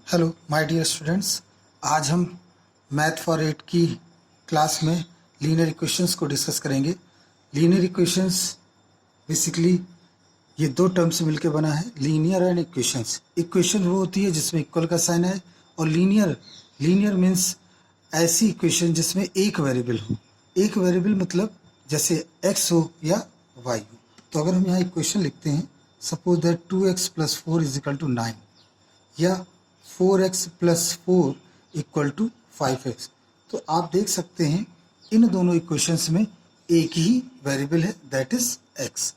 Hello my dear students, आज हम math for 8 की क्लास में लीनियर इक्वेशंस को डिस्कस करेंगे। लीनियर इक्वेशंस बेसिकली ये दो टर्म से मिलकर बना है, लीनियर एंड इक्वेशंस। इक्वेशन वो होती है जिसमें इक्वल का साइन है, और लीनियर मीन्स ऐसी इक्वेशन जिसमें एक वेरिएबल हो। एक वेरिएबल मतलब जैसे x हो या y हो। तो अगर हम यहाँ इक्वेशन लिखते हैं, suppose that 2x plus 4 is equal to 9 या 4x plus 4 equal to 5x, तो आप देख सकते हैं इन दोनों इक्वेशंस में एक ही वेरिएबल है, दैट इज x।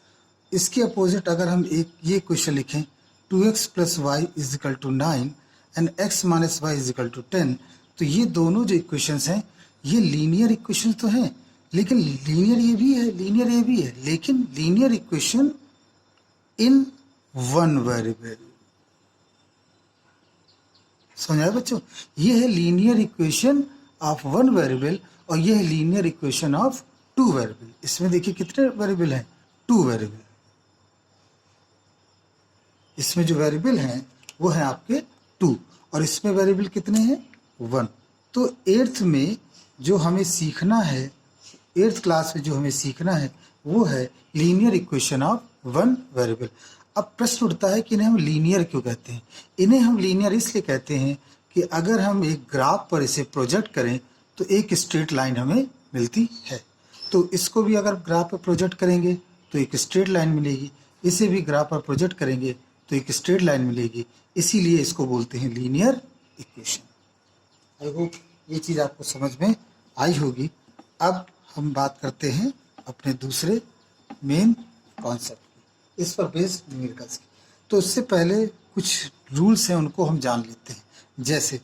इसके अपोजिट अगर हम एक ये इक्वेशन लिखें 2x plus y is equal to 9 and x minus y is equal to 10, तो ये दोनों जो इक्वेशंस हैं ये लीनियर इक्वेशन तो हैं, लेकिन लीनियर ये भी है, लेकिन linear equation in one variable. समझ आया बच्चों? ये है linear equation of one variable और ये है linear equation of two variable. इसमें देखिए कितने वेरिएबल हैं, टू वेरिएबल। इसमें जो वेरिएबल हैं वो है आपके टू, और इसमें वेरिएबल कितने हैं, वन। तो एट्थ में जो हमें सीखना है, एट्थ क्लास में जो हमें सीखना है वो है linear equation of one variable. अब प्रश्न उठता है कि इन्हें हम लीनियर क्यों कहते हैं। इन्हें हम लीनियर इसलिए कहते हैं कि अगर हम एक ग्राफ पर इसे प्रोजेक्ट करें तो एक स्ट्रेट लाइन हमें मिलती है। तो इसको भी अगर ग्राफ पर प्रोजेक्ट करेंगे तो एक स्ट्रेट लाइन मिलेगी, इसे भी ग्राफ पर प्रोजेक्ट करेंगे तो एक स्ट्रेट लाइन मिलेगी, इसीलिए इसको बोलते हैं लीनियर इक्वेशन। आई होप ये चीज़ आपको समझ में आई होगी। अब हम बात करते हैं अपने दूसरे मेन कॉन्सेप्ट की, इस पर बेस्ड न्यूमेरिकल्स की। तो उससे पहले कुछ रूल्स हैं उनको हम जान लेते हैं। जैसे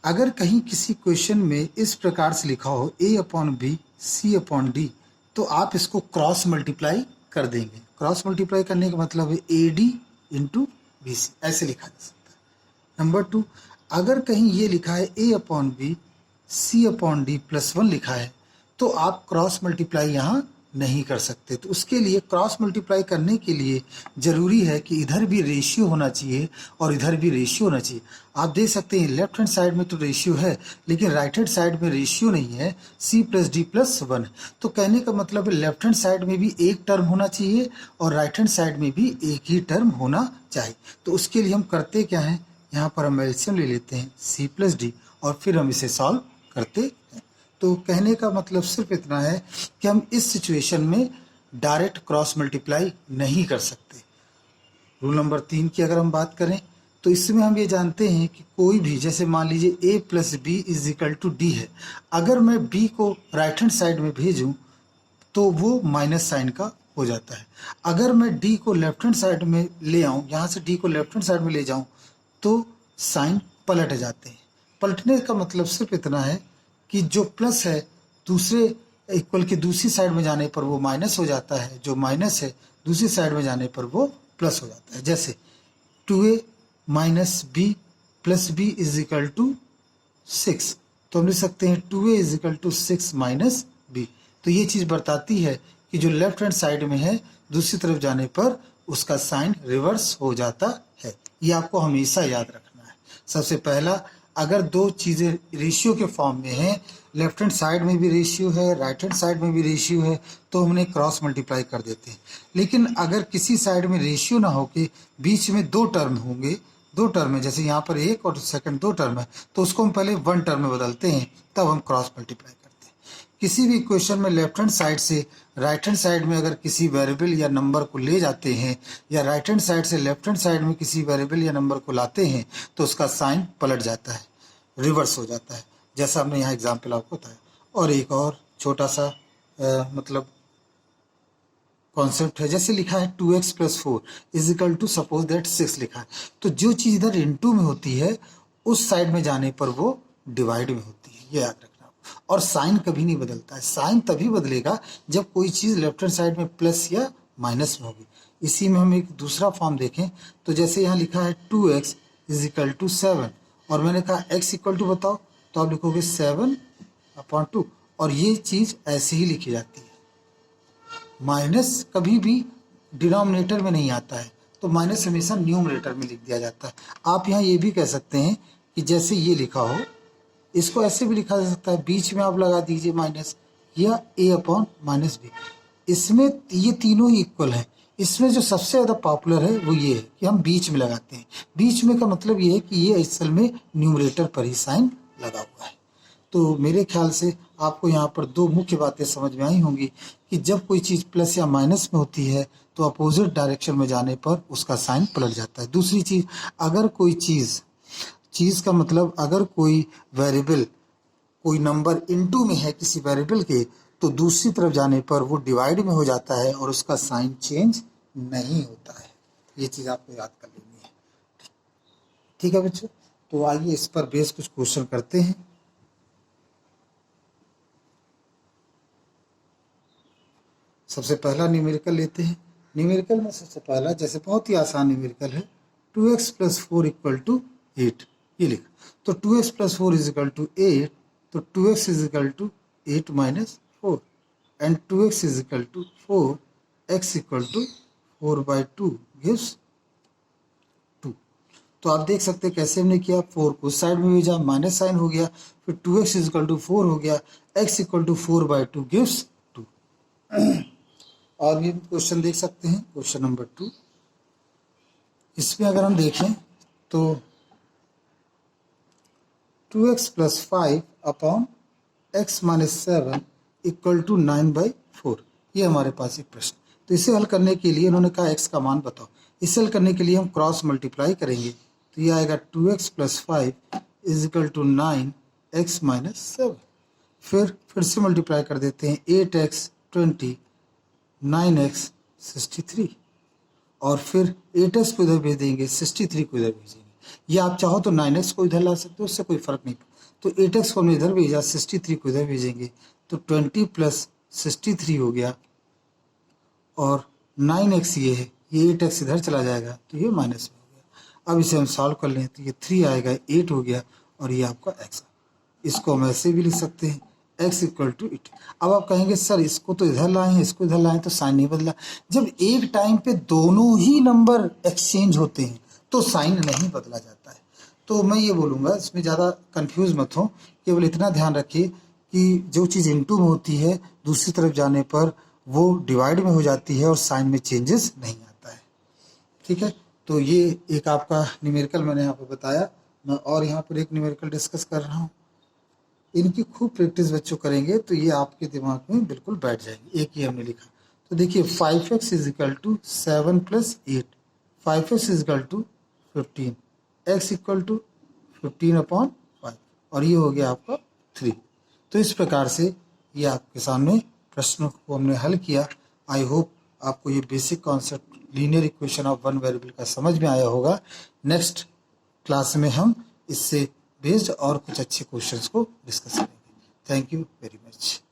अगर कहीं किसी क्वेश्चन में इस प्रकार से लिखा हो a/b c/d, तो आप इसको क्रॉस मल्टीप्लाई कर देंगे। क्रॉस मल्टीप्लाई करने का मतलब है AD इंटू BC, ऐसे लिखा जा सकता है। नंबर 2, अगर कहीं ये लिखा है a/b c/d प्लस 1 लिखा है, तो आप क्रॉस मल्टीप्लाई यहाँ नहीं कर सकते। तो उसके लिए क्रॉस मल्टीप्लाई करने के लिए ज़रूरी है कि इधर भी रेशियो होना चाहिए और इधर भी रेशियो होना चाहिए। आप देख सकते हैं लेफ्ट हैंड साइड में तो रेशियो है, लेकिन राइट हैंड साइड में रेशियो नहीं है, c प्लस डी प्लस 1। तो कहने का मतलब है लेफ्ट हैंड साइड में भी एक टर्म होना चाहिए और राइट हैंड साइड में भी एक ही टर्म होना चाहिए। तो उसके लिए हम करते क्या हैं, यहाँ पर हम एलसीएम ले लेते हैं c प्लस डी और फिर हम इसे सॉल्व करते हैं। तो कहने का मतलब सिर्फ इतना है कि हम इस सिचुएशन में डायरेक्ट क्रॉस मल्टीप्लाई नहीं कर सकते। रूल नंबर 3 की अगर हम बात करें तो इसमें हम ये जानते हैं कि कोई भी, जैसे मान लीजिए a plus B is equal to D है, अगर मैं b को राइट हैंड साइड में भेजूं तो वो माइनस साइन का हो जाता है। अगर मैं d को लेफ्ट हैंड साइड में ले आऊँ, यहाँ से d को लेफ्ट हैंड साइड में ले जाऊँ तो साइन पलट जाते हैं। पलटने का मतलब सिर्फ इतना है कि जो प्लस है दूसरे इक्वल के दूसरी साइड में जाने पर वो माइनस हो जाता है, जो माइनस है दूसरी साइड में जाने पर वो प्लस हो जाता है। जैसे 2a minus B plus B is equal to 6, तो हम लिख सकते हैं 2a is equal to 6 minus B. तो ये चीज़ बताती है कि जो लेफ्ट हैंड साइड में है दूसरी तरफ जाने पर उसका साइन रिवर्स हो जाता है। ये आपको हमेशा याद रखना है। सबसे पहला, अगर दो चीज़ें रेशियो के फॉर्म में हैं, लेफ्ट हैंड साइड में भी रेशियो है राइट हैंड साइड में भी रेशियो है, तो हम उन्हें क्रॉस मल्टीप्लाई कर देते हैं। लेकिन अगर किसी साइड में रेशियो ना हो के बीच में दो टर्म होंगे, दो टर्म है, जैसे यहाँ पर एक और सेकंड दो टर्म है, तो उसको हम पहले वन टर्म में बदलते हैं, तब हम क्रॉस मल्टीप्लाई करते हैं। किसी भी इक्वेशन में लेफ्ट हैंड साइड से राइट हैंड साइड में अगर किसी वेरिएबल या नंबर को ले जाते हैं, या राइट हैंड साइड से लेफ्ट हैंड साइड में किसी वेरिएबल या नंबर को लाते हैं, तो उसका साइन पलट जाता है, रिवर्स हो जाता है, जैसा हमने यहाँ एग्जाम्पल आपको बताया। और एक और छोटा सा मतलब कॉन्सेप्ट है, जैसे लिखा है 2x plus 4 is equal to suppose that 6 लिखा है, तो जो चीज़ इधर इनटू में होती है उस साइड में जाने पर वो डिवाइड में होती है, ये याद रखना। और साइन कभी नहीं बदलता है, साइन तभी बदलेगा जब कोई चीज़ लेफ्ट हैंड साइड में प्लस या माइनस में होगी। इसी में हम एक दूसरा फॉर्म देखें तो जैसे यहाँ लिखा है 2x इज इक्वल टू 7 और मैंने कहा x इक्वल टू बताओ, तो आप लिखोगे 7/2, और ये चीज़ ऐसे ही लिखी जाती है। माइनस कभी भी डिनोमिनेटर में नहीं आता है, तो माइनस हमेशा न्यूमरेटर में लिख दिया जाता है। आप यहाँ ये भी कह सकते हैं कि जैसे ये लिखा हो, इसको ऐसे भी लिखा जा सकता है, बीच में आप लगा दीजिए माइनस, या a अपॉन माइनस बी। इसमें ये तीनों ही इक्वल है। इसमें जो सबसे ज़्यादा पॉपुलर है वो ये है कि हम बीच में लगाते हैं। बीच में का मतलब ये है कि ये असल में न्यूमरेटर पर ही साइन लगा हुआ है। तो मेरे ख्याल से आपको यहाँ पर दो मुख्य बातें समझ में आई होंगी कि जब कोई चीज़ प्लस या माइनस में होती है तो अपोजिट डायरेक्शन में जाने पर उसका साइन पलट जाता है। दूसरी चीज़, अगर कोई चीज़ का मतलब अगर कोई वेरिएबल, कोई नंबर इनटू में है किसी वेरिएबल के, तो दूसरी तरफ जाने पर वो डिवाइड में हो जाता है और उसका साइन चेंज नहीं होता है। ये चीज़ आपको याद कर लेनी है। ठीक है बच्चों, तो आइए इस पर बेस कुछ क्वेश्चन करते हैं। सबसे पहला न्यूमेरिकल लेते हैं। न्यूमेरिकल में सबसे पहला, जैसे बहुत ही आसान न्यूमेरिकल है, 2x + 4 = 8, ये लिखा। तो 2x + 4 = 8, तो 2x = 8 - 4 and 2x = 4, x = 4/2 gives 2। तो आप देख सकते हैं कैसे हमने किया, 4 को साइड में भेजा, माइनस साइन हो गया, फिर 2x = 4 हो गया, x = 4/2 gives 2। और भी क्वेश्चन देख सकते हैं, क्वेश्चन नंबर 2। इसमें अगर हम देखें तो 2x + 5 अपॉन x - 7 = 9/4, ये हमारे पास एक प्रश्न। तो इसे हल करने के लिए उन्होंने कहा x का मान बताओ। इसे हल करने के लिए हम क्रॉस मल्टीप्लाई करेंगे, तो ये आएगा 2x + 5 = 9x - 7। फिर से मल्टीप्लाई कर देते हैं, 8x 20, 9x 63, और फिर 8x को इधर भेज देंगे, 63 को इधर भेजेंगे। ये आप चाहो तो 9x को इधर ला सकते हो, उससे कोई फर्क नहीं। तो 8x को हमने इधर भेजा, 63 को इधर भेजेंगे, तो 20 + 63 हो गया, और 9x ये है, ये 8x इधर चला जाएगा, तो ये माइनस में हो गया। अब इसे हम सॉल्व कर लें तो ये 3 आएगा, 8 हो गया, और ये आपका x। इसको हम ऐसे भी लिख सकते हैं, x = 8। अब आप कहेंगे सर इसको तो इधर लाए हैं, इसको इधर लाए हैं, तो साइन नहीं बदला। जब एक टाइम पे दोनों ही नंबर एक्सचेंज होते हैं तो साइन नहीं बदला जाता है। तो मैं ये बोलूँगा, इसमें ज़्यादा कंफ्यूज मत हो, केवल इतना ध्यान रखिए कि जो चीज़ इनटू में होती है दूसरी तरफ जाने पर वो डिवाइड में हो जाती है और साइन में चेंजेस नहीं आता है। ठीक है, तो ये एक आपका न्यूमेरिकल मैंने यहाँ पर बताया। मैं और यहाँ पर एक न्यूमेरिकल डिस्कस कर रहा हूँ। इनकी खूब प्रैक्टिस बच्चों करेंगे तो ये आपके दिमाग में बिल्कुल बैठ जाएगी। एक ही हमने लिखा, तो देखिए 5x = 7 + 8, 5x = 15, x = 15/5, और ये हो गया आपका 3। तो इस प्रकार से ये आपके सामने प्रश्नों को हमने हल किया। आई होप आपको ये basic concept linear equation of one variable का समझ में आया होगा। नेक्स्ट क्लास में हम इससे बेस्ड और कुछ अच्छे क्वेश्चंस को डिस्कस करेंगे। Thank you very much.